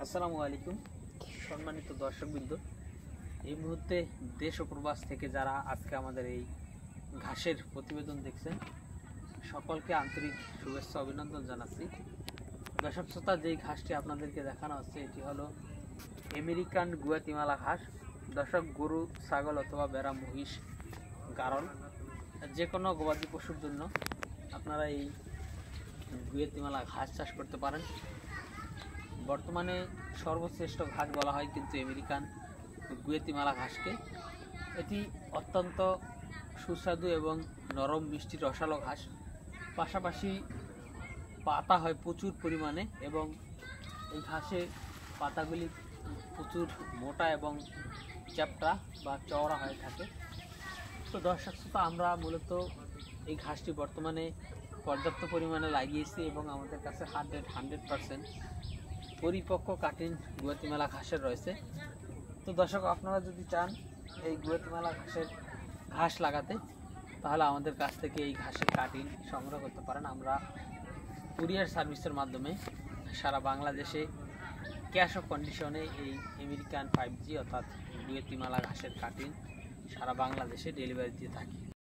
আসসালামু আলাইকুম সম্মানিত দর্শকবৃন্দ, এই মুহূর্তে দেশ ও প্রবাস থেকে যারা আজকে আমাদের এই ঘাসের প্রতিবেদন দেখছেন সকলকে আন্তরিক শুভেচ্ছা অভিনন্দন জানাচ্ছি। দর্শক শ্রোতা, যেই ঘাসটি আপনাদেরকে দেখানো হচ্ছে এটি হলো আমেরিকান গুয়াতিমালা ঘাস। দর্শক, গরু, ছাগল অথবা ভেড়া, মহিষ, গারল যে কোনো গবাদি পশুর জন্য আপনারা এই গুয়াতিমালা ঘাস চাষ করতে পারেন। বর্তমানে সর্বশ্রেষ্ঠ ঘাস বলা হয় কিন্তু আমেরিকান গুয়াতিমালা ঘাসকে। এটি অত্যন্ত সুস্বাদু এবং নরম মিষ্টি রসালো ঘাস। পাশাপাশি পাতা হয় প্রচুর পরিমাণে এবং এই ঘাসে পাতাগুলি প্রচুর মোটা এবং চ্যাপ্টা বা চওড়া হয়ে থাকে। তো দর্শক শ্রোতা, আমরা মূলত এই ঘাসটি বর্তমানে পর্যাপ্ত পরিমাণে লাগিয়েছি এবং আমাদের কাছে 100% পরিপক্ক কাটিং গুয়াতিমালা ঘাসের রয়েছে। তো দর্শক, আপনারা যদি চান এই গুয়াতিমালা ঘাস লাগাতে, তাহলে আমাদের কাছ থেকে এই ঘাসের কাটিং সংগ্রহ করতে পারেন। আমরা কুরিয়ার সার্ভিসের মাধ্যমে সারা বাংলাদেশে ক্যাশ অফ কন্ডিশনে এই আমেরিকান 5G অর্থাৎ গুয়াতিমালা ঘাসের কাটিং সারা বাংলাদেশে ডেলিভারি দিয়ে থাকি।